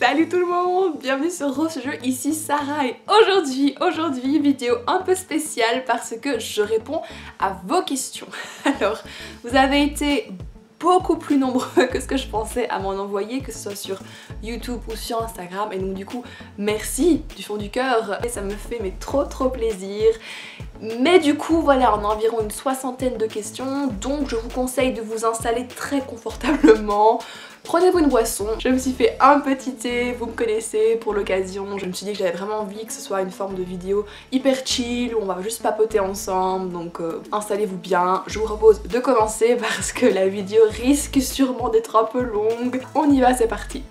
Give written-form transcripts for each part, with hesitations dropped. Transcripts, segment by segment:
Salut tout le monde, bienvenue sur Rose Jeu, ici Sarah et aujourd'hui vidéo un peu spéciale parce que je réponds à vos questions. Alors, vous avez été beaucoup plus nombreux que ce que je pensais à m'en envoyer, que ce soit sur YouTube ou sur Instagram, et donc du coup merci du fond du cœur et ça me fait mais trop plaisir. Mais du coup voilà, on a environ une 60aine de questions, donc je vous conseille de vous installer très confortablement. Prenez-vous une boisson, je me suis fait un petit thé, vous me connaissez, pour l'occasion. Je me suis dit que j'avais vraiment envie que ce soit une forme de vidéo hyper chill, où on va juste papoter ensemble, donc installez-vous bien. Je vous propose de commencer parce que la vidéo risque sûrement d'être un peu longue. On y va, c'est parti.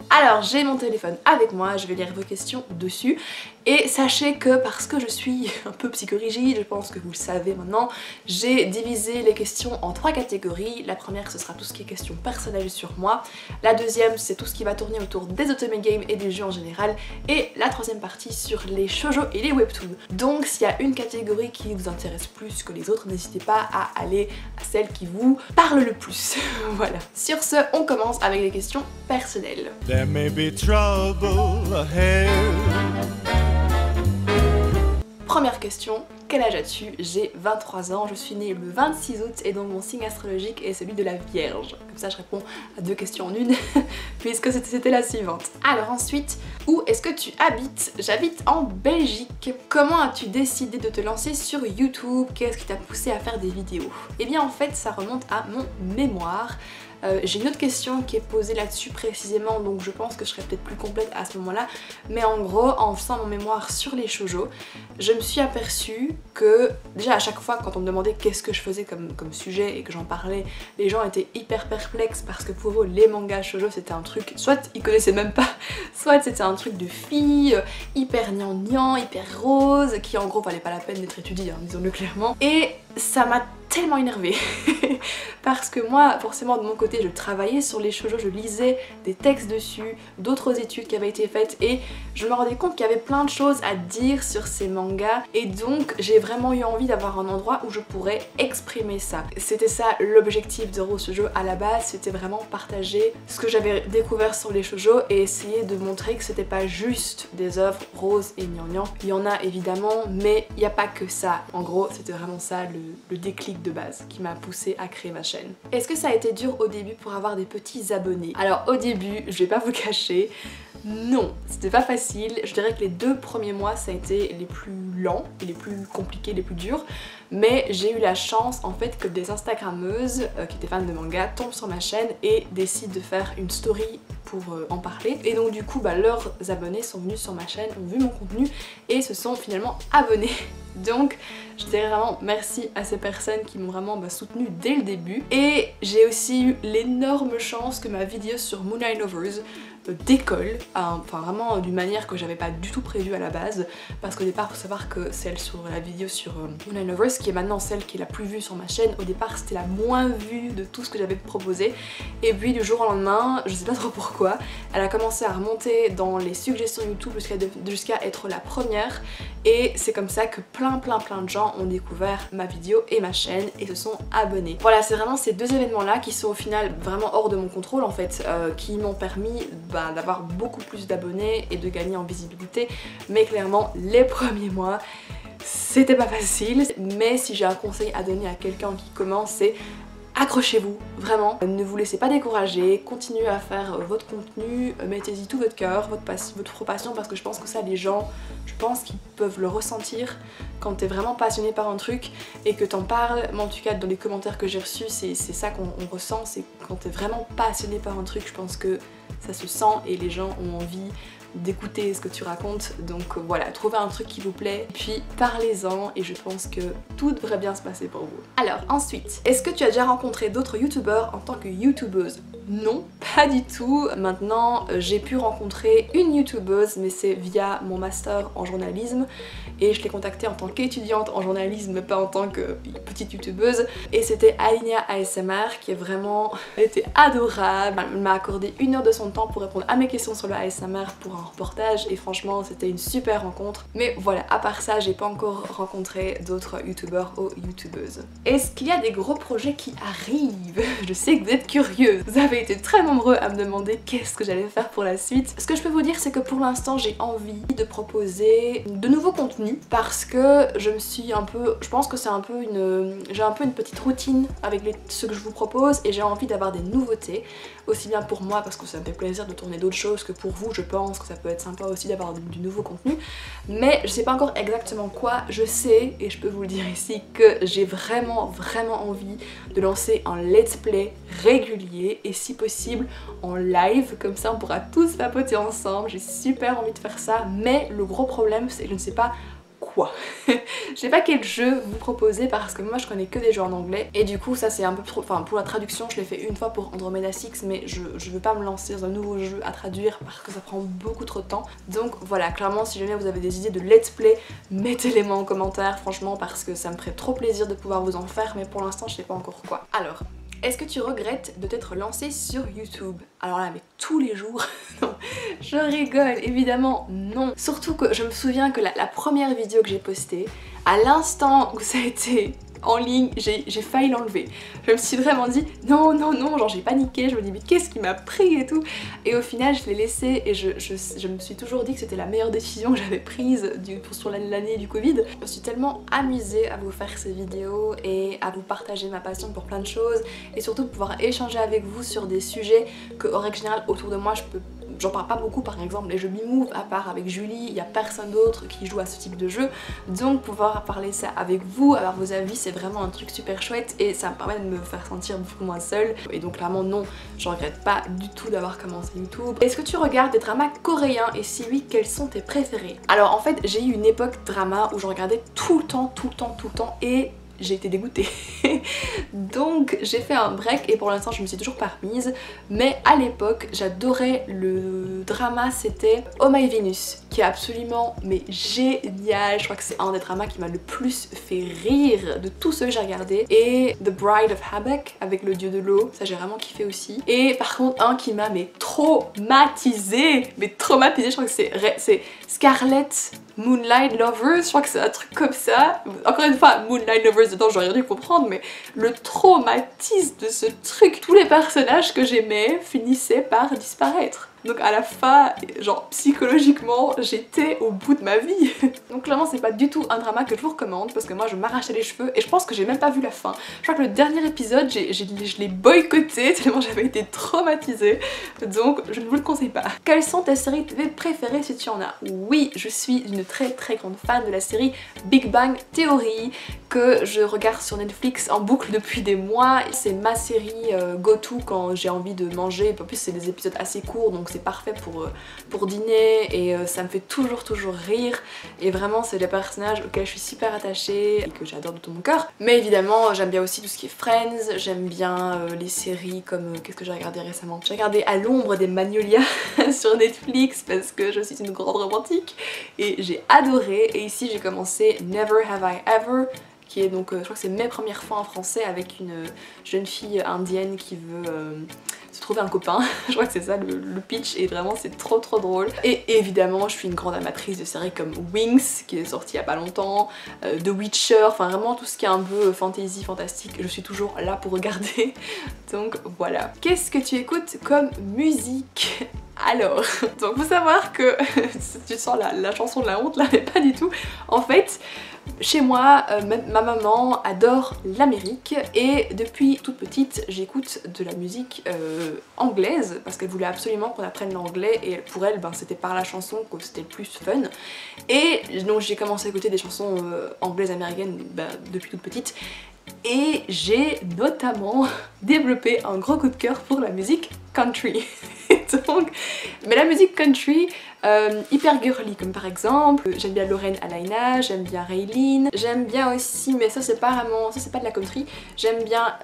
Alors j'ai mon téléphone avec moi, je vais lire vos questions dessus et sachez que parce que je suis un peu psychorigide, je pense que vous le savez maintenant, j'ai divisé les questions en 3 catégories. La première ce sera tout ce qui est questions personnelles sur moi, la deuxième c'est tout ce qui va tourner autour des otome games et des jeux en général, et la troisième partie sur les shoujo et les webtoons. Donc s'il y a une catégorie qui vous intéresse plus que les autres, n'hésitez pas à aller à celle qui vous parle le plus. Voilà. Sur ce, on commence avec les questions personnelles. May be trouble ahead. Première question, quel âge as-tu? J'ai 23 ans, je suis née le 26 août et donc mon signe astrologique est celui de la Vierge. Comme ça je réponds à 2 questions en une puisque c'était la suivante. Alors ensuite, où est-ce que tu habites? J'habite en Belgique. Comment as-tu décidé de te lancer sur YouTube? Qu'est-ce qui t'a poussé à faire des vidéos? Eh bien en fait ça remonte à mon mémoire. J'ai une autre question qui est posée là-dessus précisément, donc je pense que je serai peut-être plus complète à ce moment-là, mais en gros, en faisant mon mémoire sur les shoujo, je me suis aperçue que déjà à chaque fois quand on me demandait qu'est-ce que je faisais comme sujet et que j'en parlais, les gens étaient hyper perplexes parce que pour eux les mangas shoujo c'était un truc, soit ils connaissaient même pas, soit c'était un truc de filles hyper gnangnan, hyper rose, qui en gros valait pas la peine d'être étudié, hein, disons-le clairement, et ça m'a tellement énervée parce que moi forcément de mon côté je travaillais sur les shoujo, je lisais des textes dessus, d'autres études qui avaient été faites et je me rendais compte qu'il y avait plein de choses à dire sur ces mangas et donc j'ai vraiment eu envie d'avoir un endroit où je pourrais exprimer ça. C'était ça l'objectif de Rose Shoujo à la base, c'était vraiment partager ce que j'avais découvert sur les shoujo et essayer de montrer que c'était pas juste des œuvres roses et gnangnan. Il y en a évidemment mais il n'y a pas que ça. En gros c'était vraiment ça le déclic de base qui m'a poussée à créer ma chaîne. Est-ce que ça a été dur au début pour avoir des petits abonnés? Alors au début, je vais pas vous cacher, non, c'était pas facile. Je dirais que les 2 premiers mois ça a été les plus lents, les plus compliqués, les plus durs, mais j'ai eu la chance en fait que des instagrammeuses qui étaient fans de manga tombent sur ma chaîne et décident de faire une story pour en parler, et donc du coup leurs abonnés sont venus sur ma chaîne, ont vu mon contenu et se sont finalement abonnés. Donc je dirais vraiment merci à ces personnes qui m'ont vraiment soutenue dès le début. Et j'ai aussi eu l'énorme chance que ma vidéo sur Moonlight Lovers décolle, enfin vraiment d'une manière que j'avais pas du tout prévue à la base, parce qu'au départ faut savoir que celle sur la vidéo sur Moonlight Lovers, qui est maintenant celle qui est la plus vue sur ma chaîne, au départ c'était la moins vue de tout ce que j'avais proposé, et puis du jour au lendemain, je sais pas trop pourquoi, elle a commencé à remonter dans les suggestions YouTube jusqu'à être la première, et c'est comme ça que plein de gens ont découvert ma vidéo et ma chaîne et se sont abonnés. Voilà, c'est vraiment ces 2 événements là qui sont au final vraiment hors de mon contrôle en fait, qui m'ont permis d'avoir beaucoup plus d'abonnés et de gagner en visibilité, mais clairement les premiers mois c'était pas facile. Mais si j'ai un conseil à donner à quelqu'un qui commence, c'est accrochez-vous, vraiment, ne vous laissez pas décourager, continuez à faire votre contenu, mettez-y tout votre cœur, votre passion, parce que je pense que ça les gens, je pense qu'ils peuvent le ressentir quand t'es vraiment passionné par un truc et que t'en parles. Moi en tout cas dans les commentaires que j'ai reçus c'est ça qu'on ressent, c'est quand t'es vraiment passionné par un truc, je pense que ça se sent et les gens ont envie d'écouter ce que tu racontes. Donc voilà, trouvez un truc qui vous plaît, puis parlez-en et je pense que tout devrait bien se passer pour vous. Alors ensuite, est-ce que tu as déjà rencontré d'autres youtubeurs en tant que youtubeuse? Non, pas du tout. Maintenant j'ai pu rencontrer une youtubeuse, mais c'est via mon master en journalisme et je l'ai contactée en tant qu'étudiante en journalisme, pas en tant que petite youtubeuse, et c'était Alinea ASMR qui est vraiment, elle était adorable. Elle m'a accordé 1 heure de son temps pour répondre à mes questions sur le ASMR pour un reportage et franchement c'était une super rencontre. Mais voilà, à part ça j'ai pas encore rencontré d'autres youtubeurs ou youtubeuses. Est-ce qu'il y a des gros projets qui arrivent? Je sais que vous êtes curieux. Vous avez été très nombreux à me demander qu'est-ce que j'allais faire pour la suite. Ce que je peux vous dire c'est que pour l'instant j'ai envie de proposer de nouveaux contenus parce que je me suis un peu... Je pense que c'est un peu une... J'ai un peu une petite routine avec ce que je vous propose et j'ai envie d'avoir des nouveautés. Aussi bien pour moi parce que ça me fait plaisir de tourner d'autres choses que pour vous, je pense que ça peut être sympa aussi d'avoir du nouveau contenu. Mais je sais pas encore exactement quoi, je sais, et je peux vous le dire ici, que j'ai vraiment envie de lancer un let's play régulier et si possible en live, comme ça on pourra tous papoter ensemble, j'ai super envie de faire ça, mais le gros problème c'est que je ne sais pas quoi. Je sais pas quel jeu vous proposer parce que moi je connais que des jeux en anglais et du coup ça c'est un peu trop... Enfin pour la traduction je l'ai fait une fois pour Andromeda 6 mais je veux pas me lancer dans un nouveau jeu à traduire parce que ça prend beaucoup trop de temps. Donc voilà, clairement si jamais vous avez des idées de let's play, mettez-les moi en commentaire franchement parce que ça me ferait trop plaisir de pouvoir vous en faire mais pour l'instant je sais pas encore quoi. Alors... Est-ce que tu regrettes de t'être lancé sur YouTube? Alors là, mais tous les jours, non, je rigole, évidemment non. Surtout que je me souviens que la première vidéo que j'ai postée, à l'instant où ça a été en ligne, j'ai failli l'enlever. Je me suis vraiment dit non, genre j'ai paniqué, je me dis mais qu'est-ce qui m'a pris et tout. Et au final je l'ai laissé et je me suis toujours dit que c'était la meilleure décision que j'avais prise sur l'année du Covid. Je me suis tellement amusée à vous faire ces vidéos et à vous partager ma passion pour plein de choses et surtout pouvoir échanger avec vous sur des sujets que en règle générale autour de moi j'en parle pas beaucoup, par exemple les jeux Mimove, à part avec Julie, il n'y a personne d'autre qui joue à ce type de jeu, donc pouvoir parler ça avec vous, avoir vos avis, c'est vraiment un truc super chouette et ça me permet de me faire sentir beaucoup moins seule. Et donc clairement non, je regrette pas du tout d'avoir commencé YouTube. Est-ce que tu regardes des dramas coréens et si oui, quels sont tes préférés? Alors en fait j'ai eu une époque drama où je regardais tout le temps et j'ai été dégoûtée. Donc j'ai fait un break et pour l'instant je me suis toujours pas remise. Mais à l'époque j'adorais le drama, c'était Oh My Venus, qui est absolument mais génial. Je crois que c'est un des dramas qui m'a le plus fait rire de tous ceux que j'ai regardés. Et The Bride of Habaek avec le dieu de l'eau, ça j'ai vraiment kiffé aussi. Et par contre un qui m'a mais traumatisée, je crois que c'est Scarlet Moonlight Lovers, je crois que c'est un truc comme ça. Encore une fois, Moonlight Lovers dedans, j'aurais rien dû comprendre, mais le traumatisme de ce truc, tous les personnages que j'aimais finissaient par disparaître. Donc à la fin, genre psychologiquement, j'étais au bout de ma vie. Donc clairement c'est pas du tout un drama que je vous recommande parce que moi je m'arrachais les cheveux et je pense que j'ai même pas vu la fin. Je crois que le dernier épisode, je l'ai boycotté tellement j'avais été traumatisée. Donc je ne vous le conseille pas. Quelles sont tes séries TV préférées si tu en as? Oui, je suis une très grande fan de la série Big Bang Theory que je regarde sur Netflix en boucle depuis des mois. C'est ma série go-to quand j'ai envie de manger. En plus c'est des épisodes assez courts donc c'est parfait pour dîner et ça me fait toujours rire et vraiment c'est des personnages auxquels je suis super attachée et que j'adore de tout mon cœur. Mais évidemment j'aime bien aussi tout ce qui est Friends, j'aime bien les séries comme qu'est-ce que j'ai regardé récemment? J'ai regardé À l'ombre des Magnolias sur Netflix parce que je suis une grande romantique et j'ai adoré. Et ici j'ai commencé Never Have I Ever qui est donc, je crois que c'est Mes premières fois en français avec une jeune fille indienne qui veut se trouver un copain. Je crois que c'est ça le pitch et vraiment c'est trop drôle. Et évidemment je suis une grande amatrice de séries comme Wings qui est sortie il y a pas longtemps, The Witcher, enfin vraiment tout ce qui est un peu fantasy, fantastique, je suis toujours là pour regarder. Donc voilà. Qu'est-ce que tu écoutes comme musique? Alors, donc faut savoir que tu sens la chanson de la honte là, mais pas du tout. En fait, chez moi, ma maman adore l'Amérique et depuis toute petite, j'écoute de la musique anglaise parce qu'elle voulait absolument qu'on apprenne l'anglais et pour elle, ben, c'était par la chanson que c'était le plus fun. Et donc j'ai commencé à écouter des chansons anglaises américaines depuis toute petite. Et j'ai notamment développé un gros coup de cœur pour la musique country. Donc, mais la musique country hyper girly comme par exemple, j'aime bien Lorraine Alaina, j'aime bien Raylene, j'aime bien aussi, mais ça c'est pas vraiment, ça c'est pas de la country, j'aime bien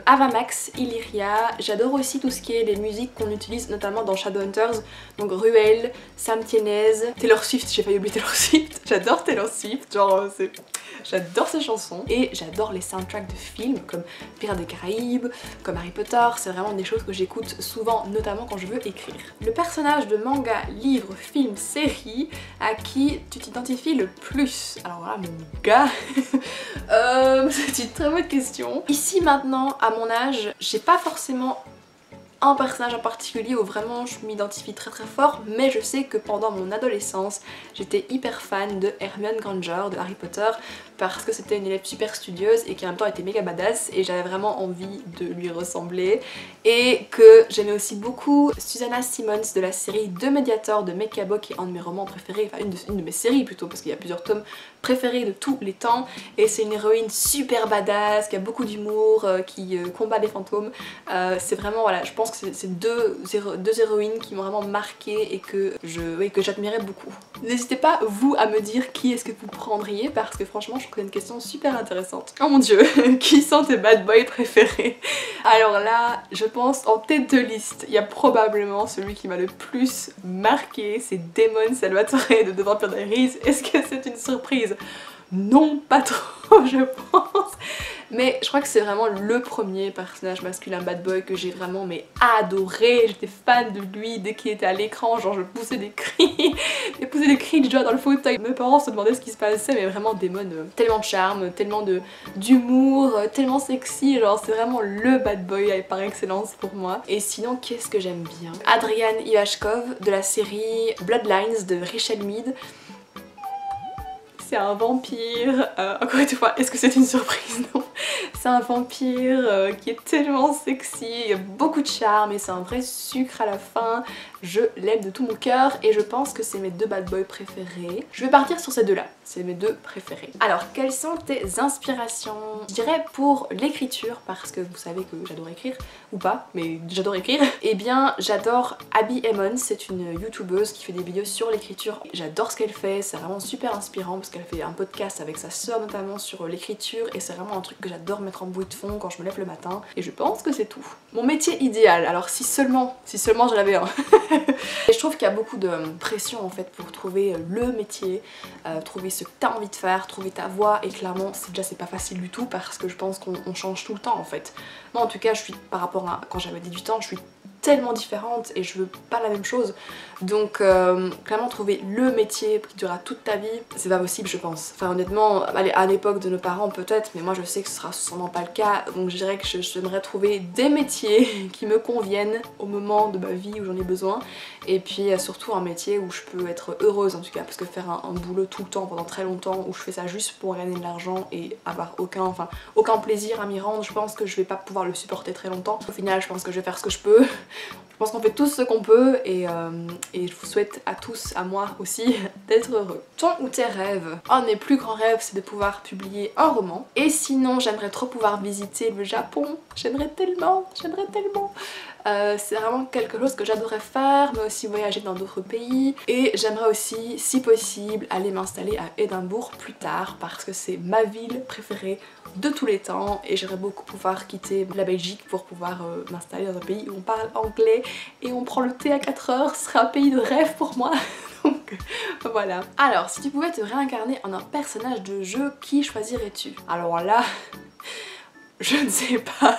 Ava Max, Illyria, j'adore aussi tout ce qui est les musiques qu'on utilise notamment dans Shadowhunters, donc Ruel, Sam Tienez, Taylor Swift, j'ai failli oublier Taylor Swift, j'adore Taylor Swift, genre j'adore ses chansons et j'adore les soundtracks de films comme Pirates des Caraïbes, comme Harry Potter, c'est vraiment des choses que j'écoute souvent, notamment quand je veux écrire. écrire. Le personnage de manga, livre, film, série à qui tu t'identifies le plus. Alors voilà mon gars, c'est une très bonne question. Ici maintenant, à mon âge, j'ai pas forcément un personnage en particulier où vraiment je m'identifie très fort, mais je sais que pendant mon adolescence j'étais hyper fan de Hermione Granger de Harry Potter parce que c'était une élève super studieuse et qui en même temps était méga badass et j'avais vraiment envie de lui ressembler, et que j'aimais aussi beaucoup Susanna Simmons de la série The Mediator de Mekabo qui est un de mes romans préférés, enfin une de mes séries plutôt parce qu'il y a plusieurs tomes préférés de tous les temps, et c'est une héroïne super badass qui a beaucoup d'humour, qui combat des fantômes. C'est vraiment, voilà, je pense que c'est deux héroïnes qui m'ont vraiment marqué et que j'admirais beaucoup. N'hésitez pas vous à me dire qui est-ce que vous prendriez parce que franchement je trouve que c'est une question super intéressante. Oh mon dieu, qui sont tes bad boys préférés? Alors là, je pense en tête de liste, il y a probablement celui qui m'a le plus marqué, c'est Damon Salvatore de The Vampire Diaries. Est-ce que c'est une surprise? Non, pas trop je pense, mais je crois que c'est vraiment le premier personnage masculin bad boy que j'ai vraiment adoré. J'étais fan de lui dès qu'il était à l'écran, genre je poussais des cris, de joie dans le fauteuil. Mes parents se demandaient ce qui se passait, mais vraiment Damon, tellement de charme, tellement d'humour, tellement sexy, genre c'est vraiment le bad boy par excellence pour moi. Et sinon qu'est-ce que j'aime bien? Adrian Ivashkov de la série Bloodlines de Richelle Mead. C'est un vampire, encore une fois, est-ce que c'est une surprise? Non. C'est un vampire qui est tellement sexy, il y a beaucoup de charme et c'est un vrai sucre à la fin. Je l'aime de tout mon cœur et je pense que c'est mes deux bad boys préférés. Je vais partir sur ces deux-là, c'est mes deux préférés. Alors, quelles sont tes inspirations? Je dirais pour l'écriture, parce que vous savez que j'adore écrire, ou pas, mais j'adore écrire. Eh bien, j'adore Abby Emmons, c'est une youtubeuse qui fait des vidéos sur l'écriture. J'adore ce qu'elle fait, c'est vraiment super inspirant parce qu'elle fait un podcast avec sa sœur notamment sur l'écriture et c'est vraiment un truc que j'adore mettre en bruit de fond quand je me lève le matin, et je pense que c'est tout. Mon métier idéal, alors si seulement je l'avais un. Et je trouve qu'il y a beaucoup de pression en fait pour trouver le métier, trouver ce que t'as envie de faire, trouver ta voie, et clairement c'est pas facile du tout parce que je pense qu'on change tout le temps en fait. Moi en tout cas je suis, par rapport à quand j'avais 18 ans, je suis tellement différente et je veux pas la même chose, donc clairement trouver le métier qui durera toute ta vie, c'est pas possible je pense. Enfin honnêtement, allez, à l'époque de nos parents peut-être, mais moi je sais que ce sera sûrement pas le cas, donc je dirais que j'aimerais trouver des métiers qui me conviennent au moment de ma vie où j'en ai besoin, et puis surtout un métier où je peux être heureuse en tout cas, parce que faire un boulot tout le temps pendant très longtemps où je fais ça juste pour gagner de l'argent et avoir aucun plaisir à m'y rendre, je pense que je vais pas pouvoir le supporter très longtemps. Au final je pense que je vais faire ce que je peux. Je pense qu'on fait tous ce qu'on peut et je vous souhaite à tous, à moi aussi, d'être heureux. Ton ou tes rêves? Un de mes plus grands rêves c'est de pouvoir publier un roman, et sinon j'aimerais trop pouvoir visiter le Japon. J'aimerais tellement. C'est vraiment quelque chose que j'adorerais faire, mais aussi voyager dans d'autres pays, et j'aimerais aussi, si possible, aller m'installer à Édimbourg plus tard parce que c'est ma ville préférée de tous les temps et j'aimerais beaucoup pouvoir quitter la Belgique pour pouvoir m'installer dans un pays où on parle anglais et on prend le thé à 4 heures. Ce serait un pays de rêve pour moi. Donc voilà. Alors, si tu pouvais te réincarner en un personnage de jeu, qui choisirais-tu? Alors là... je ne sais pas,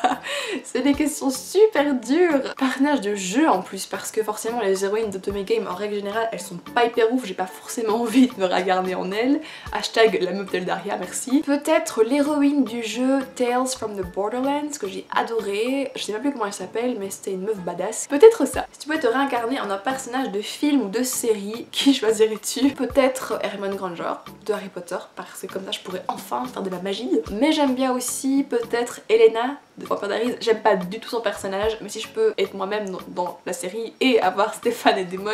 c'est des questions super dures. Personnage de jeu en plus, parce que forcément les héroïnes d'Otome Game en règle générale elles sont pas hyper ouf, j'ai pas forcément envie de me regarder en elles. Hashtag la meuf d'Eldaria, merci. Peut-être l'héroïne du jeu Tales from the Borderlands que j'ai adoré, je sais pas plus comment elle s'appelle mais c'était une meuf badass. Peut-être ça. Si tu pouvais te réincarner en un personnage de film ou de série, qui choisirais-tu? Peut-être Hermione Granger de Harry Potter, parce que comme ça je pourrais enfin faire de la magie. Mais j'aime bien aussi peut-être Elena de Vampire Diaries. J'aime pas du tout son personnage, mais si je peux être moi-même dans la série et avoir Stéphane et Damon,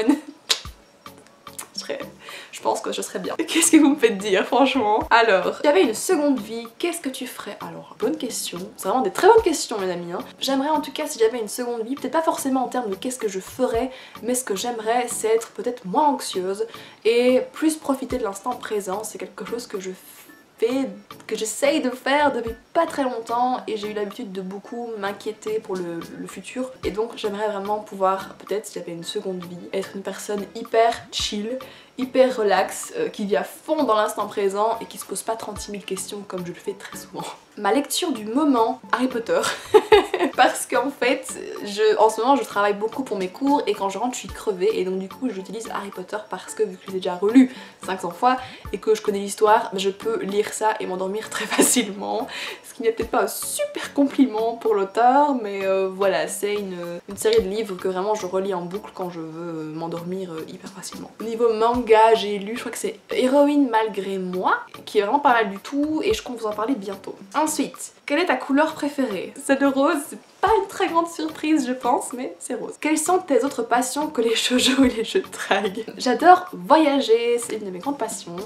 je pense que je serais bien. Qu'est-ce que vous me faites dire franchement? Alors, si j'avais une seconde vie, qu'est-ce que tu ferais? Alors, bonne question, c'est vraiment des très bonnes questions mes amis, hein. J'aimerais en tout cas, si j'avais une seconde vie, peut-être pas forcément en termes de qu'est-ce que je ferais, mais ce que j'aimerais c'est être peut-être moins anxieuse et plus profiter de l'instant présent. C'est quelque chose que que j'essaye de faire depuis pas très longtemps et j'ai eu l'habitude de beaucoup m'inquiéter pour le futur, et donc j'aimerais vraiment pouvoir, peut-être si j'avais une seconde vie, être une personne hyper chill, hyper relax, qui vit à fond dans l'instant présent et qui se pose pas 36 000 questions comme je le fais très souvent. Ma lecture du moment, Harry Potter. Parce qu'en fait, En ce moment je travaille beaucoup pour mes cours et quand je rentre je suis crevée et donc du coup j'utilise Harry Potter parce que vu que je l'ai déjà relu 500 fois et que je connais l'histoire, je peux lire ça et m'endormir très facilement. Ce qui n'est peut-être pas un super compliment pour l'auteur, mais voilà, c'est une série de livres que vraiment je relis en boucle quand je veux m'endormir hyper facilement. Au niveau manga, j'ai lu, je crois que c'est Héroïne malgré moi, qui est vraiment pas mal du tout et je compte vous en parler bientôt. Ensuite, quelle est ta couleur préférée? C'est le rose, c'est pas une très grande surprise je pense, mais c'est rose. Quelles sont tes autres passions que les shoujo et les jeux de drague? J'adore voyager, c'est une de mes grandes passions.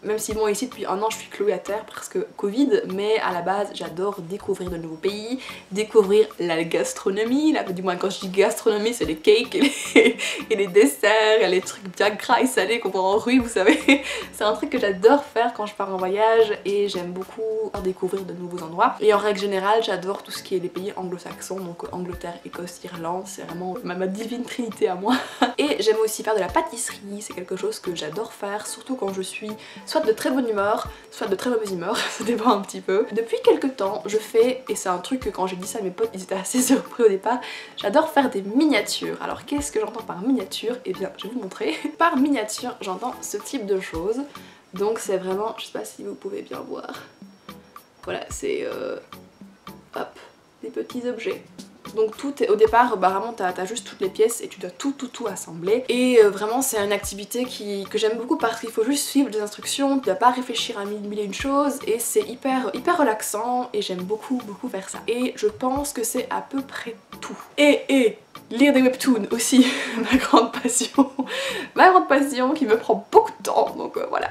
Même si bon ici depuis un an je suis clouée à terre parce que Covid, mais à la base j'adore découvrir de nouveaux pays, découvrir la gastronomie, là, du moins quand je dis gastronomie c'est les cakes et les desserts, les trucs bien gras et salés qu'on voit en rue vous savez. C'est un truc que j'adore faire quand je pars en voyage et j'aime beaucoup découvrir de nouveaux endroits. Et en règle générale j'adore tout ce qui est les pays anglo-saxons, donc Angleterre, Écosse, Irlande, c'est vraiment ma divine trinité à moi. Et j'aime aussi faire de la pâtisserie, c'est quelque chose que j'adore faire, surtout quand je suis soit de très bonne humeur, soit de très mauvaise humeur, ça dépend un petit peu. Depuis quelques temps, je fais, et c'est un truc que quand j'ai dit ça à mes potes, ils étaient assez surpris au départ, j'adore faire des miniatures. Alors qu'est-ce que j'entends par miniature? Eh bien, je vais vous montrer. Par miniature, j'entends ce type de choses. Donc c'est vraiment, je sais pas si vous pouvez bien voir. Voilà, c'est hop, des petits objets. Donc tout est au départ, bah vraiment t'as juste toutes les pièces et tu dois tout assembler. Et vraiment c'est une activité que j'aime beaucoup parce qu'il faut juste suivre des instructions, tu dois pas réfléchir à mille et une choses et c'est hyper relaxant et j'aime beaucoup faire ça. Et je pense que c'est à peu près tout. Et lire des webtoons aussi, ma grande passion qui me prend beaucoup de temps, donc voilà.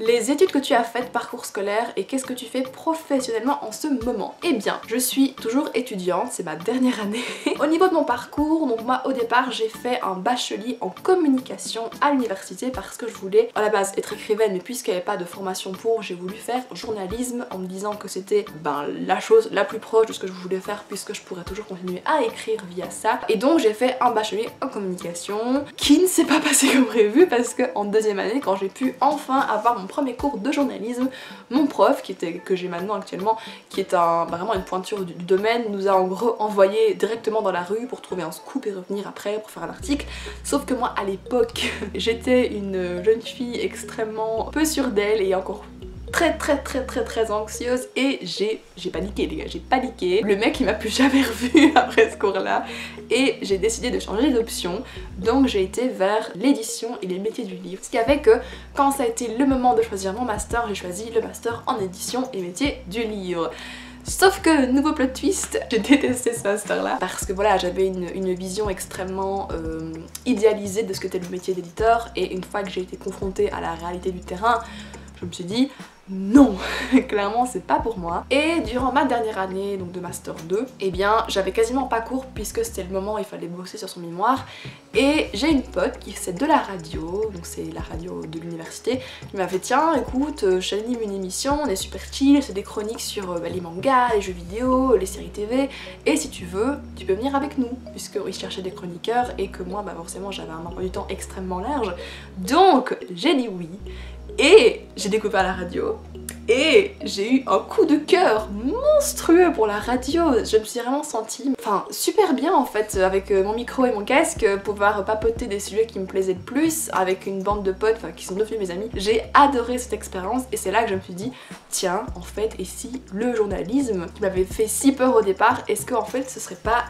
Les études que tu as faites, parcours scolaire et qu'est-ce que tu fais professionnellement en ce moment? Eh bien, je suis toujours étudiante, c'est ma dernière année. Au niveau de mon parcours, donc moi au départ j'ai fait un bachelier en communication à l'université parce que je voulais à la base être écrivaine, mais puisqu'il n'y avait pas de formation pour, j'ai voulu faire journalisme en me disant que c'était la chose la plus proche de ce que je voulais faire puisque je pourrais toujours continuer à écrire via ça. Et donc j'ai fait un bachelier en communication qui ne s'est pas passé comme prévu parce que en deuxième année, quand j'ai pu enfin avoir mon premier cours de journalisme, mon prof que j'ai maintenant actuellement, qui est vraiment une pointure du domaine, nous a en gros envoyé directement dans la rue pour trouver un scoop et revenir après pour faire un article. Sauf que moi à l'époque j'étais une jeune fille extrêmement peu sûre d'elle et encore très anxieuse et j'ai paniqué les gars, j'ai paniqué. Le mec il m'a plus jamais revue après ce cours là et j'ai décidé de changer d'option, donc j'ai été vers l'édition et les métiers du livre. Ce qui a fait que quand ça a été le moment de choisir mon master, j'ai choisi le master en édition et métiers du livre. Sauf que, nouveau plot twist, j'ai détesté ce master là parce que voilà, j'avais une vision extrêmement idéalisée de ce que était le métier d'éditeur et une fois que j'ai été confrontée à la réalité du terrain, je me suis dit non, clairement c'est pas pour moi. Et durant ma dernière année donc de master 2, eh bien j'avais quasiment pas cours puisque c'était le moment où il fallait bosser sur son mémoire. Et j'ai une pote qui fait de la radio, donc c'est la radio de l'université, qui m'a fait tiens écoute, j'anime une émission, on est super chill, c'est des chroniques sur les mangas, les jeux vidéo, les séries TV, et si tu veux, tu peux venir avec nous, puisqu'ils cherchaient des chroniqueurs et que moi forcément j'avais un emploi du temps extrêmement large. Donc j'ai dit oui. Et j'ai découvert la radio et j'ai eu un coup de cœur monstrueux pour la radio. Je me suis vraiment sentie super bien en fait avec mon micro et mon casque, pouvoir papoter des sujets qui me plaisaient le plus avec une bande de potes qui sont devenus mes amis. J'ai adoré cette expérience et c'est là que je me suis dit tiens en fait et si le journalisme qui m'avait fait si peur au départ, est-ce que en fait ce serait pas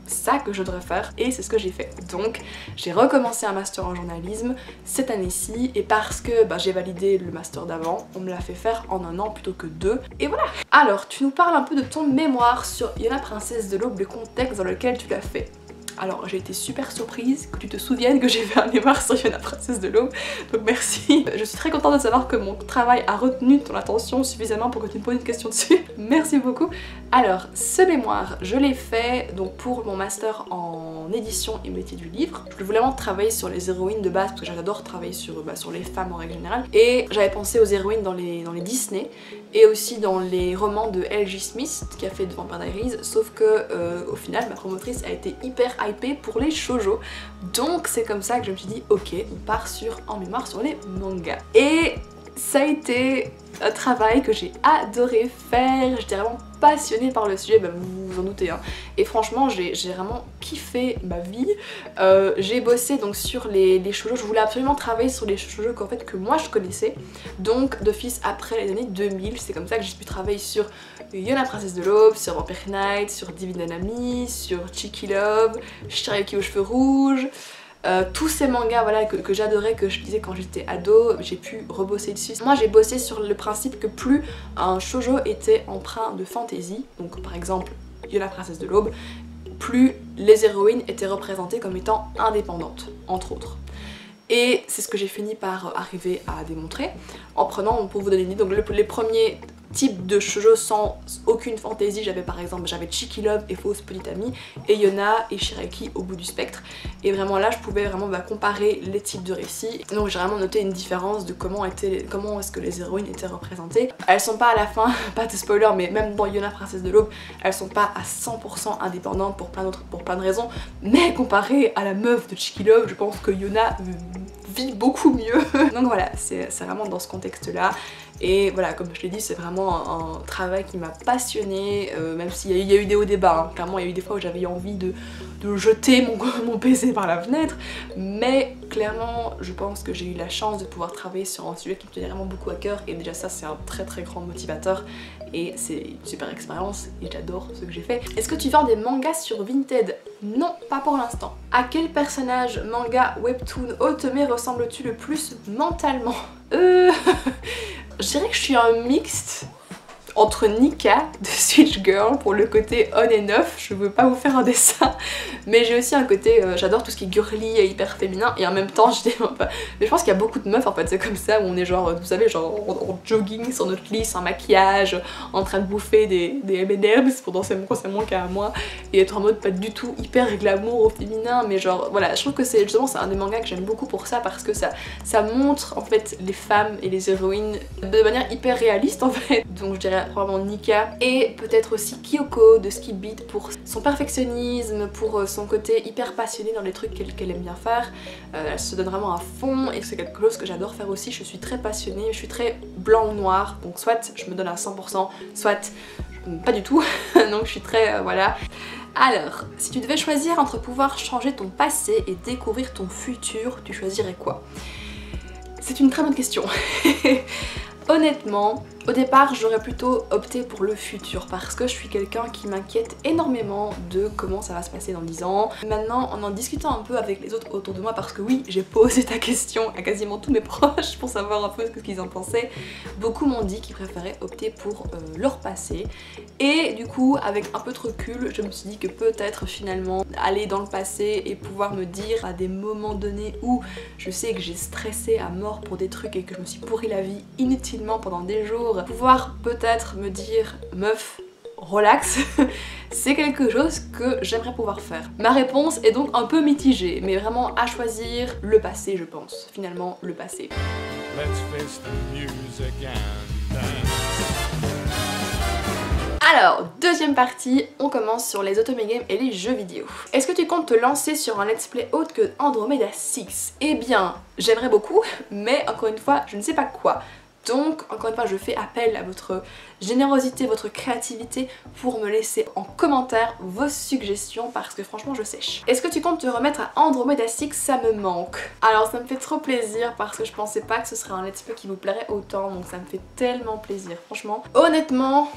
ça que je devrais faire, et c'est ce que j'ai fait. Donc j'ai recommencé un master en journalisme cette année-ci et parce que j'ai validé le master d'avant, on me l'a fait faire en un an plutôt que 2 et voilà. Alors tu nous parles un peu de ton mémoire sur Yona Princesse de l'Aube, le contexte dans lequel tu l'as fait. Alors j'ai été super surprise que tu te souviennes que j'ai fait un mémoire sur Yona Princesse de l'Aube, donc merci. Je suis très contente de savoir que mon travail a retenu ton attention suffisamment pour que tu me poses une question dessus. Merci beaucoup. Alors ce mémoire, je l'ai fait donc pour mon master en édition et métier du livre. Je voulais vraiment travailler sur les héroïnes de base parce que j'adore travailler sur les femmes en règle générale. Et j'avais pensé aux héroïnes dans les Disney et aussi dans les romans de L.J. Smith qui a fait The Vampire Diaries, sauf que au final ma promotrice a été hyper hypée pour les shoujo. Donc c'est comme ça que je me suis dit ok, on part sur en mémoire sur les mangas. Et ça a été un travail que j'ai adoré faire, j'étais vraiment passionnée par le sujet, bah vous vous en doutez hein. Et franchement j'ai vraiment kiffé ma vie. J'ai bossé donc sur les shoujo, je voulais absolument travailler sur les shoujo qu'en fait que moi je connaissais. Donc d'office après les années 2000, c'est comme ça que j'ai pu travailler sur Yona Princesse de l'Aube, sur Vampire Knight, sur Divine Nanami, sur Cheeky Love, Shirayuki aux cheveux rouges. Tous ces mangas voilà, que j'adorais, que je lisais quand j'étais ado, j'ai pu rebosser dessus. Moi j'ai bossé sur le principe que plus un shoujo était empreint de fantasy, donc par exemple Yona Princesse de l'Aube, plus les héroïnes étaient représentées comme étant indépendantes, entre autres. Et c'est ce que j'ai fini par arriver à démontrer en prenant, pour vous donner une idée, donc les premiers types de shoujo sans aucune fantaisie, j'avais par exemple Cheeky Love et Fausse Petite Amie, et Yona et Shirayuki au bout du spectre. Et vraiment là je pouvais vraiment comparer les types de récits. Donc j'ai vraiment noté une différence de comment est-ce que les héroïnes étaient représentées. Elles sont pas à la fin, pas de spoiler, mais même dans Yona Princesse de l'Aube, elles sont pas à 100% indépendantes pour plein de raisons. Mais comparé à la meuf de Cheeky Love, je pense que Yona vit beaucoup mieux. Donc voilà, c'est vraiment dans ce contexte là. Et voilà, comme je l'ai dit, c'est vraiment un travail qui m'a passionnée, même s'il y a eu des hauts débats, hein. Clairement il y a eu des fois où j'avais envie de jeter mon PC par la fenêtre, mais clairement je pense que j'ai eu la chance de pouvoir travailler sur un sujet qui me tenait vraiment beaucoup à cœur, et déjà ça c'est un très grand motivateur, et c'est une super expérience, et j'adore ce que j'ai fait. Est-ce que tu vends des mangas sur Vinted? Non, pas pour l'instant. À quel personnage, manga, webtoon, otome ressembles-tu le plus mentalement? Je dirais que je suis un mixte entre Nika de Switch Girl pour le côté on et off, je veux pas vous faire un dessin, mais j'ai aussi un côté, j'adore tout ce qui est girly et hyper féminin, et en même temps je dis mais je pense qu'il y a beaucoup de meufs en fait, c'est comme ça où on est genre, vous savez, genre en jogging sur notre lit sans maquillage, en train de bouffer des M&M's pendant c'est mon cas à moi, et être en mode pas du tout hyper glamour au féminin, mais genre voilà, je trouve que c'est justement c'est un des mangas que j'aime beaucoup pour ça, parce que ça montre en fait les femmes et les héroïnes de manière hyper réaliste en fait. Donc je dirais probablement Nika, et peut-être aussi Kyoko de Skip Beat pour son perfectionnisme, pour son côté hyper passionné dans les trucs qu'elle aime bien faire. Elle se donne vraiment à fond, et c'est quelque chose que j'adore faire aussi. Je suis très passionnée, je suis très blanc ou noir, donc soit je me donne à 100%, soit pas du tout. Donc je suis très voilà. Alors, si tu devais choisir entre pouvoir changer ton passé et découvrir ton futur, tu choisirais quoi? C'est une très bonne question. Honnêtement, au départ j'aurais plutôt opté pour le futur, parce que je suis quelqu'un qui m'inquiète énormément de comment ça va se passer dans 10 ans. Maintenant, en discutant un peu avec les autres autour de moi, parce que oui, j'ai posé ta question à quasiment tous mes proches pour savoir un peu ce qu'ils en pensaient, beaucoup m'ont dit qu'ils préféraient opter pour leur passé. Et du coup, avec un peu de recul, je me suis dit que peut-être finalement aller dans le passé et pouvoir me dire à des moments donnés où je sais que j'ai stressé à mort pour des trucs et que je me suis pourri la vie inutilement pendant des jours, pouvoir peut-être me dire meuf, relax, c'est quelque chose que j'aimerais pouvoir faire. Ma réponse est donc un peu mitigée, mais vraiment à choisir, le passé je pense, finalement le passé. Let's face the music and dance. Alors, deuxième partie, on commence sur les otome games et les jeux vidéo. Est-ce que tu comptes te lancer sur un let's play autre que Andromeda 6? Eh bien, j'aimerais beaucoup, mais encore une fois, je ne sais pas quoi. Donc, encore une fois, je fais appel à votre générosité, votre créativité pour me laisser en commentaire vos suggestions, parce que franchement, je sèche. Est-ce que tu comptes te remettre à Andromeda 6? Ça me manque. Alors, ça me fait trop plaisir parce que je pensais pas que ce serait un let's play qui vous plairait autant, donc ça me fait tellement plaisir, franchement. Honnêtement,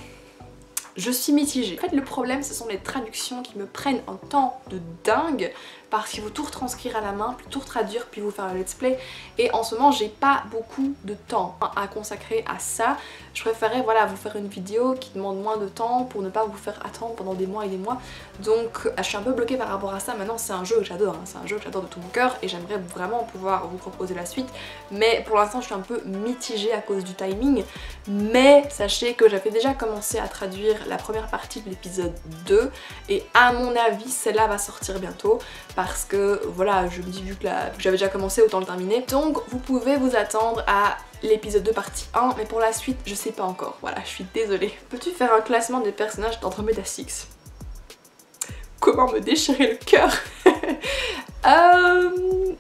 je suis mitigée. En fait, le problème, ce sont les traductions qui me prennent un temps de dingue, parce qu'il faut tout retranscrire à la main, puis tout traduire, puis vous faire le let's play. Et en ce moment, j'ai pas beaucoup de temps à consacrer à ça. Je préférais voilà, vous faire une vidéo qui demande moins de temps pour ne pas vous faire attendre pendant des mois et des mois. Donc je suis un peu bloquée par rapport à ça. Maintenant, c'est un jeu que j'adore, hein. C'est un jeu que j'adore de tout mon cœur et j'aimerais vraiment pouvoir vous proposer la suite. Mais pour l'instant, je suis un peu mitigée à cause du timing. Mais sachez que j'avais déjà commencé à traduire la première partie de l'épisode 2 et à mon avis, celle-là va sortir bientôt. Parce que voilà, je me dis vu que j'avais déjà commencé, autant le terminer. Donc vous pouvez vous attendre à l'épisode 2 partie 1, mais pour la suite je sais pas encore, voilà, je suis désolée. Peux-tu faire un classement des personnages d'Andromeda 6? Comment me déchirer le cœur?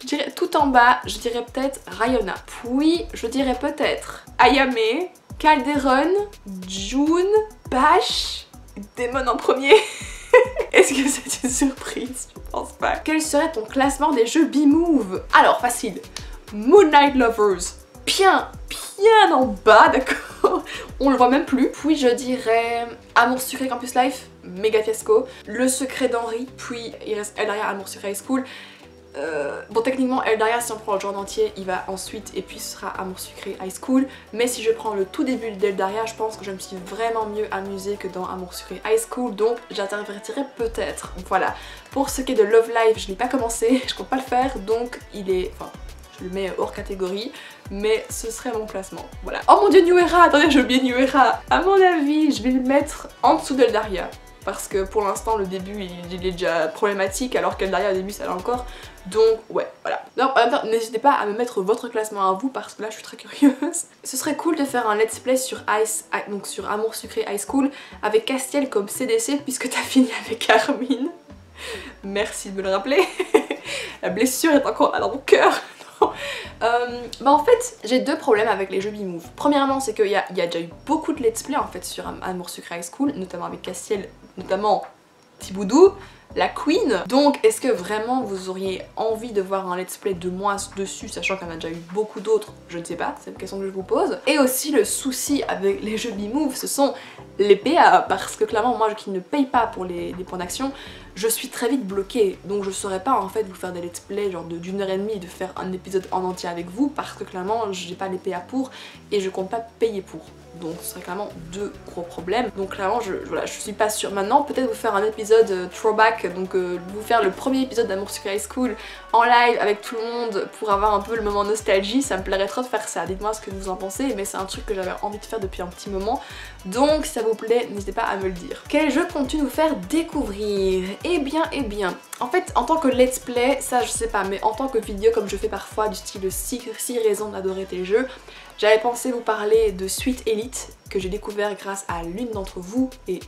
Je dirais tout en bas, je dirais peut-être Rayona. Puis je dirais peut-être Ayame, Calderon, June, Bash, Demon en premier. Est-ce que c'est une surprise? Je pense pas. Quel serait ton classement des jeux B-Move? Alors facile. Moonlight Lovers, bien en bas, d'accord? On le voit même plus. Puis je dirais Amour Sucré Campus Life, méga fiasco. Le Secret d'Henri, puis il reste Eldaria Amour Sucré High School. Bon, techniquement Eldaria, si on prend le genre entier, il va ensuite et puis ce sera Amour Sucré High School. Mais si je prends le tout début d'Eldaria, je pense que je me suis vraiment mieux amusée que dans Amour Sucré High School, donc j'interpréterai peut-être. Voilà. Pour ce qui est de Love Live, je l'ai pas commencé, je compte pas le faire, donc il est... Enfin, je le mets hors catégorie, mais ce serait mon classement. Voilà. Oh mon dieu, New Era! Attendez, j'ai oublié New Era! À mon avis, je vais le mettre en dessous d'Eldaria. Parce que pour l'instant le début il est déjà problématique alors qu'Eldaria au début ça l'a encore. Donc ouais, voilà. Donc n'hésitez pas à me mettre votre classement à vous parce que là je suis très curieuse. Ce serait cool de faire un let's play sur donc sur Amour Sucré High School avec Castiel comme CDC puisque t'as fini avec Armin. Merci de me le rappeler. La blessure est encore là dans mon cœur. Bah en fait j'ai deux problèmes avec les jeux B-Move. Premièrement c'est qu'il y a déjà eu beaucoup de let's play en fait sur Amour Sucré High School, notamment avec Castiel, notamment Thiboudou, la Queen. Donc est-ce que vraiment vous auriez envie de voir un let's play de moi dessus, sachant qu'il y en a déjà eu beaucoup d'autres? Je ne sais pas, c'est une question que je vous pose. Et aussi le souci avec les jeux B-Move, ce sont les PA, parce que clairement moi qui ne paye pas pour les points d'action, je suis très vite bloquée, donc je saurais pas en fait vous faire des let's play genre d'1h30 de faire un épisode en entier avec vous parce que clairement j'ai pas les PA pour et je compte pas payer pour. Donc ce serait clairement deux gros problèmes. Donc clairement voilà, je suis pas sûre. Maintenant peut-être vous faire un épisode throwback, donc vous faire le premier épisode d'Amour Sucré High School en live avec tout le monde pour avoir un peu le moment nostalgie, ça me plairait trop de faire ça. Dites-moi ce que vous en pensez, mais c'est un truc que j'avais envie de faire depuis un petit moment. Donc si ça vous plaît, n'hésitez pas à me le dire. Quel jeu comptes-tu nous faire découvrir? Eh bien, en fait en tant que let's play, ça je sais pas, mais en tant que vidéo comme je fais parfois du style 6 raisons d'adorer tes jeux, j'avais pensé vous parler de Sweet Elite que j'ai découvert grâce à l'une d'entre vous et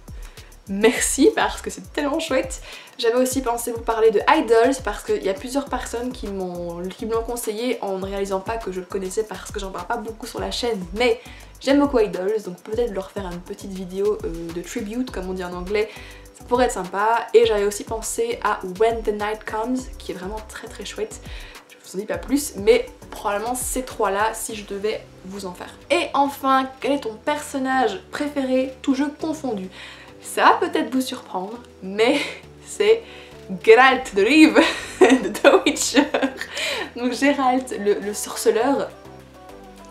merci parce que c'est tellement chouette. J'avais aussi pensé vous parler de Idols parce qu'il y a plusieurs personnes qui me l'ont conseillé en ne réalisant pas que je le connaissais parce que j'en parle pas beaucoup sur la chaîne, mais j'aime beaucoup Idols, donc peut-être leur faire une petite vidéo de tribute comme on dit en anglais, ça pourrait être sympa. Et j'avais aussi pensé à When the Night Comes qui est vraiment très chouette. Je vous en dis pas plus, mais probablement ces trois là si je devais vous en faire. Et enfin, quel est ton personnage préféré, tout jeu confondu? Ça va peut-être vous surprendre, mais c'est Geralt de Rive de The Witcher. Donc Geralt, le sorceleur.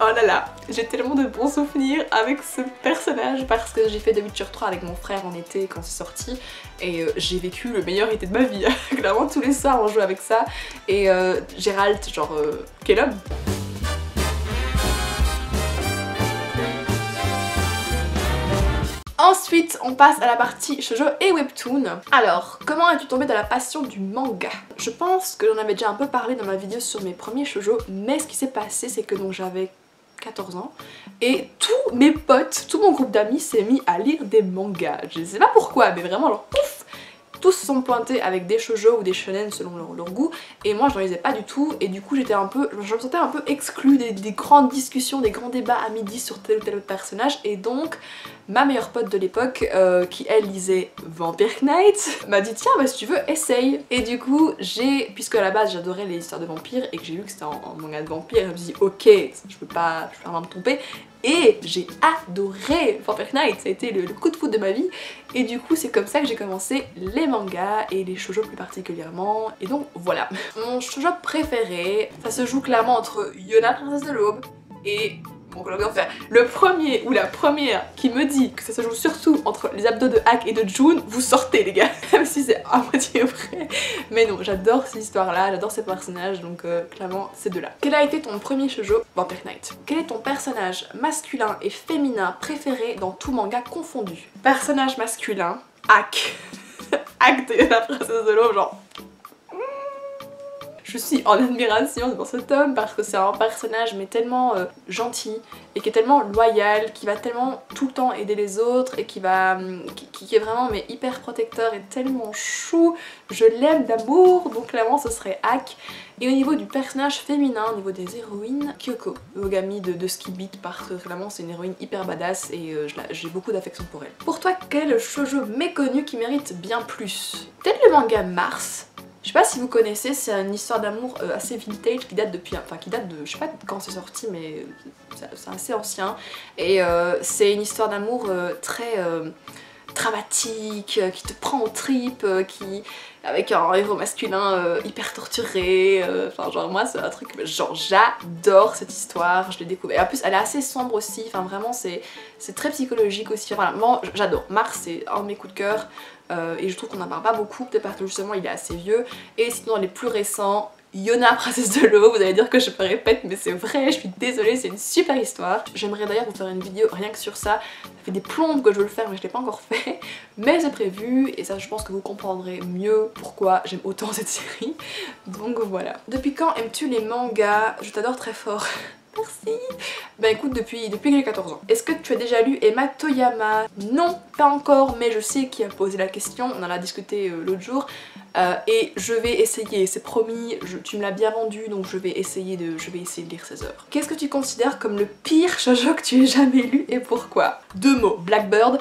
Oh là là, j'ai tellement de bons souvenirs avec ce personnage parce que j'ai fait The Witcher 3 avec mon frère en été quand c'est sorti et j'ai vécu le meilleur été de ma vie. Clairement tous les soirs on joue avec ça et Geralt, genre quel homme. Ensuite, on passe à la partie shoujo et webtoon. Alors, comment es-tu tombée dans la passion du manga? Je pense que j'en avais déjà un peu parlé dans ma vidéo sur mes premiers shoujo, mais ce qui s'est passé, c'est que donc j'avais 14 ans et tous mes potes, tout mon groupe d'amis s'est mis à lire des mangas. Je sais pas pourquoi, mais vraiment genre pouf! Tous se sont pointés avec des shoujo ou des shonen selon leur goût et moi je n'en lisais pas du tout et du coup j'étais un peu, je me sentais un peu exclue des grandes discussions, des grands débats à midi sur tel ou tel autre personnage et donc ma meilleure pote de l'époque qui elle lisait Vampire Knight m'a dit tiens bah si tu veux essaye et du coup puisque à la base j'adorais les histoires de vampires et que j'ai vu que c'était en manga de vampires, je me suis dit ok je peux pas me tromper. Et j'ai adoré Vampire Knight, ça a été le coup de foudre de ma vie et du coup c'est comme ça que j'ai commencé les mangas et les shoujo plus particulièrement et donc voilà. Mon shoujo préféré, ça se joue clairement entre Yona Princesse de l'Aube et bon, enfin, le premier ou la première qui me dit que ça se joue surtout entre les abdos de Hack et de June, vous sortez les gars, même si c'est à moitié vrai. Mais non, j'adore cette histoire-là, j'adore ces personnages, donc clairement c'est deux là. Quel a été ton premier shoujo? Vampire Knight. Quel est ton personnage masculin et féminin préféré dans tout manga confondu? Personnage masculin, Hack. Hack de la princesse de l'eau, genre... je suis en admiration devant cet homme parce que c'est un personnage mais tellement gentil et qui est tellement loyal, qui va tellement tout le temps aider les autres et qui est vraiment mais hyper protecteur et tellement chou. Je l'aime d'amour, donc clairement ce serait Hack. Et au niveau du personnage féminin, au niveau des héroïnes, Kyoko, Ogami de Ski Beat, parce que vraiment c'est une héroïne hyper badass et j'ai beaucoup d'affection pour elle. Pour toi, quel est le shoujo méconnu qui mérite bien plus? Peut-être le manga Mars. Je sais pas si vous connaissez, c'est une histoire d'amour assez vintage qui date depuis, enfin qui date de, je sais pas quand c'est sorti mais c'est assez ancien. Et c'est une histoire d'amour très dramatique, qui te prend aux tripes, avec un héros masculin hyper torturé, enfin genre moi c'est un truc, genre j'adore cette histoire, je l'ai découvert. Et en plus elle est assez sombre aussi, enfin vraiment c'est très psychologique aussi, voilà, moi j'adore. Mars c'est un de mes coups de cœur et je trouve qu'on n'en parle pas beaucoup, peut-être parce que justement il est assez vieux. Et sinon les plus récents, Yona, princesse de l'eau, vous allez dire que je me répète mais c'est vrai, je suis désolée, c'est une super histoire. J'aimerais d'ailleurs vous faire une vidéo rien que sur ça, ça fait des plombes que je veux le faire mais je l'ai pas encore fait, mais c'est prévu et ça je pense que vous comprendrez mieux pourquoi j'aime autant cette série, donc voilà. Depuis quand aimes-tu les mangas? Je t'adore très fort. Merci. Bah écoute, depuis que j'ai 14 ans. Est-ce que tu as déjà lu Emma Toyama? Non, pas encore, mais je sais qui a posé la question, on en a discuté l'autre jour. Et je vais essayer, c'est promis, tu me l'as bien vendu, donc je vais essayer de lire 16 heures. Qu'est-ce que tu considères comme le pire shoujo que tu aies jamais lu et pourquoi? 2 mots, Blackbird.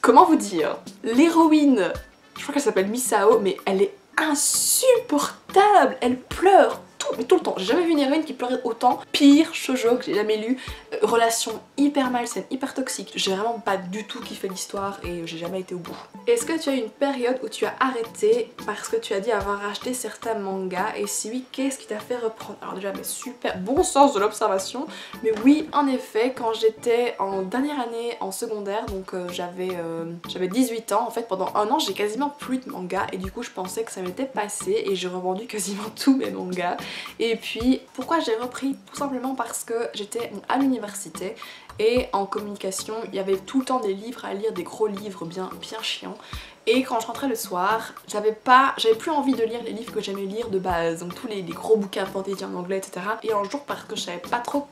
Comment vous dire? L'héroïne, je crois qu'elle s'appelle Misao, mais elle est insupportable, elle pleure mais tout le temps. J'ai jamais vu une héroïne qui pleurait autant. Pire shoujo que j'ai jamais lu. Relation hyper malsaine, hyper toxique. J'ai vraiment pas du tout kiffé l'histoire et j'ai jamais été au bout. Est-ce que tu as eu une période où tu as arrêté parce que tu as dit avoir acheté certains mangas? Et si oui, qu'est-ce qui t'a fait reprendre? Alors déjà, mais super bon sens de l'observation. Mais oui, en effet, quand j'étais en dernière année en secondaire, donc j'avais 18 ans, en fait pendant un an j'ai quasiment plus de mangas et du coup je pensais que ça m'était passé et j'ai revendu quasiment tous mes mangas. Et puis pourquoi j'ai repris? Tout simplement parce que j'étais à l'université et en communication il y avait tout le temps des livres à lire, des gros livres bien chiants. Et quand je rentrais le soir, j'avais plus envie de lire les livres que j'aimais lire de base, donc tous les gros bouquins fantasy en anglais, etc. Et un jour, parce que je savais pas trop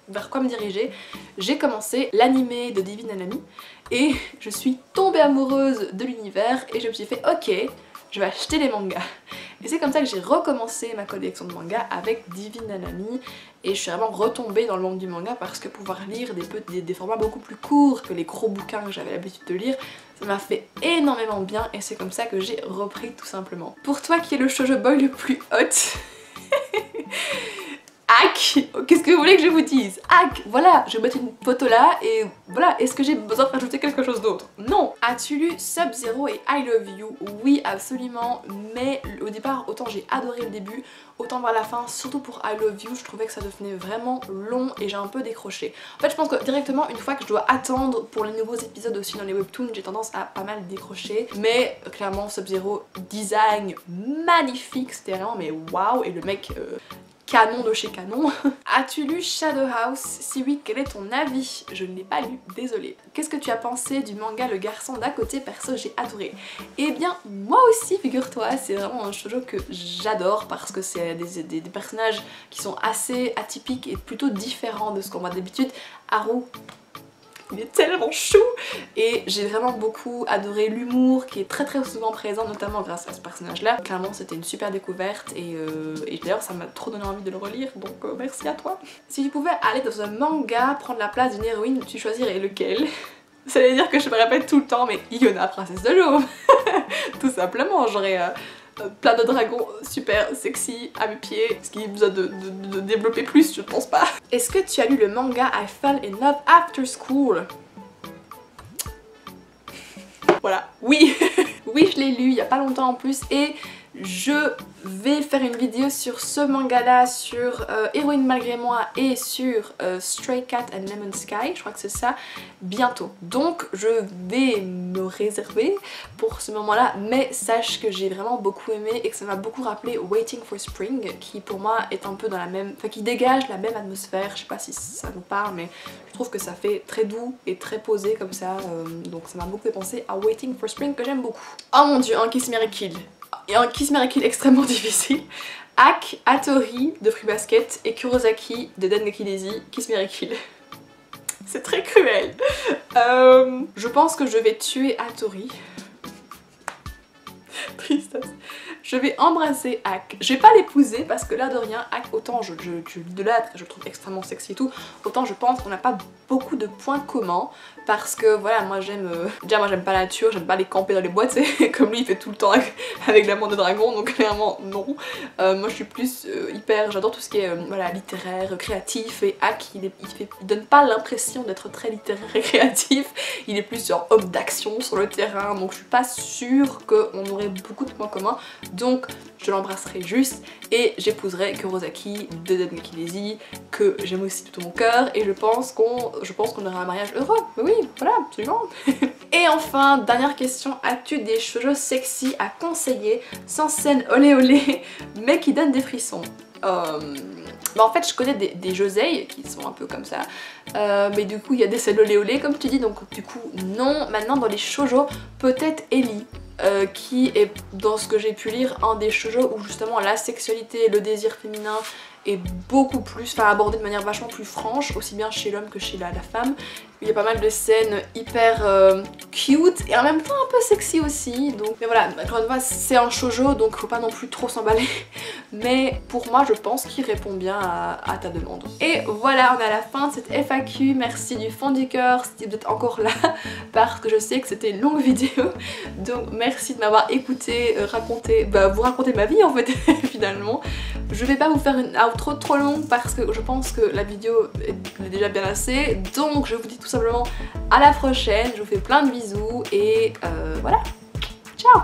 vers quoi me diriger, j'ai commencé l'anime de Divine Anami et je suis tombée amoureuse de l'univers et je me suis fait ok, je vais acheter les mangas. Et c'est comme ça que j'ai recommencé ma collection de mangas avec Divine Anami et je suis vraiment retombée dans le monde du manga parce que pouvoir lire des formats beaucoup plus courts que les gros bouquins que j'avais l'habitude de lire, ça m'a fait énormément bien et c'est comme ça que j'ai repris tout simplement. Pour toi, qui est le shoujo boy le plus hot? Hack! Qu'est-ce que vous voulez que je vous dise? Hack! Voilà, je vais mettre une photo là et voilà, est-ce que j'ai besoin de rajouter quelque chose d'autre? Non! As-tu lu Sub-Zero et I Love You? Oui, absolument, mais au départ, autant j'ai adoré le début, autant vers la fin, surtout pour I Love You, je trouvais que ça devenait vraiment long et j'ai un peu décroché. En fait, je pense que directement, une fois que je dois attendre pour les nouveaux épisodes aussi dans les webtoons, j'ai tendance à pas mal décrocher, mais clairement, Sub-Zero, design magnifique, c'était vraiment mais waouh, et le mec... canon de chez Canon. As-tu lu Shadow House? Si oui, quel est ton avis? Je ne l'ai pas lu, désolée. Qu'est-ce que tu as pensé du manga Le Garçon d'à côté? Perso, j'ai adoré. Eh bien, moi aussi, figure-toi, c'est vraiment un shoujo que j'adore parce que c'est des personnages qui sont assez atypiques et plutôt différents de ce qu'on voit d'habitude. Haru, il est tellement chou et j'ai vraiment beaucoup adoré l'humour qui est très souvent présent, notamment grâce à ce personnage là. Clairement c'était une super découverte et d'ailleurs ça m'a trop donné envie de le relire, donc merci à toi. Si tu pouvais aller dans un manga prendre la place d'une héroïne, tu choisirais lequel? Ça veut dire que je me répète tout le temps, mais Yona, princesse de l'eau. Tout simplement, j'aurais plein de dragons super sexy à mes pieds, ce qui a besoin de développer plus, je pense pas. Est-ce que tu as lu le manga I Fell in Love After School? Voilà, oui. Oui, je l'ai lu il y a pas longtemps en plus et je vais faire une vidéo sur ce manga là, sur Héroïne malgré moi et sur Stray Cat and Lemon Sky, je crois que c'est ça, bientôt. Donc je vais me réserver pour ce moment là, mais sache que j'ai vraiment beaucoup aimé et que ça m'a beaucoup rappelé Waiting for Spring, qui pour moi est un peu dans la même, enfin qui dégage la même atmosphère, je sais pas si ça vous parle, mais je trouve que ça fait très doux et très posé comme ça, donc ça m'a beaucoup fait penser à Waiting for Spring que j'aime beaucoup. Oh mon dieu, un Kiss Mary Kill. et un Kiss Mary Kill extrêmement difficile. Hack, Hattori de Free Basket et Kurosaki de Dengeki Daisy, Kiss Mary Kill. C'est très cruel. Je pense que je vais tuer Hattori. Tristesse. Je vais embrasser Hack. Je vais pas l'épouser parce que là de rien, Hack, autant je l'idolâtre, je le trouve extrêmement sexy et tout, autant je pense qu'on n'a pas beaucoup de points communs parce que voilà, moi j'aime déjà moi j'aime pas la nature, j'aime pas les camper dans les boîtes, comme lui il fait tout le temps avec l'amour de dragon, donc clairement non. Moi je suis plus hyper, j'adore tout ce qui est voilà, littéraire, créatif, et Hack il donne pas l'impression d'être très littéraire et créatif, il est plus genre homme d'action sur le terrain, donc je suis pas sûre qu'on aurait beaucoup de points communs, donc je l'embrasserai juste et j'épouserai Kurosaki de Dengeki Daisy, que j'aime aussi de tout mon cœur, et je pense qu'on aura un mariage heureux. Mais oui, voilà, absolument. Et enfin, dernière question, as-tu des shoujo sexy à conseiller, sans scène olé olé, mais qui donnent des frissons? Bah en fait je connais des josei qui sont un peu comme ça, mais du coup il y a des scènes olé olé comme tu dis, donc du coup non. Maintenant dans les shoujo, peut-être Ellie. Qui est, dans ce que j'ai pu lire, un des shoujo où justement la sexualité et le désir féminin est beaucoup plus, enfin abordé de manière vachement plus franche, aussi bien chez l'homme que chez la femme. Il y a pas mal de scènes hyper cute et en même temps un peu sexy aussi, donc mais voilà, encore une fois c'est un shoujo donc faut pas non plus trop s'emballer, mais pour moi je pense qu'il répond bien à ta demande. Et voilà, on est à la fin de cette FAQ, merci du fond du cœur si vous êtes encore là parce que je sais que c'était une longue vidéo, donc merci de m'avoir écouté vous raconter ma vie en fait finalement. Je vais pas vous faire une outro trop longue parce que je pense que la vidéo est déjà bien assez, donc je vous dis tout simplement à la prochaine, je vous fais plein de bisous et voilà, ciao!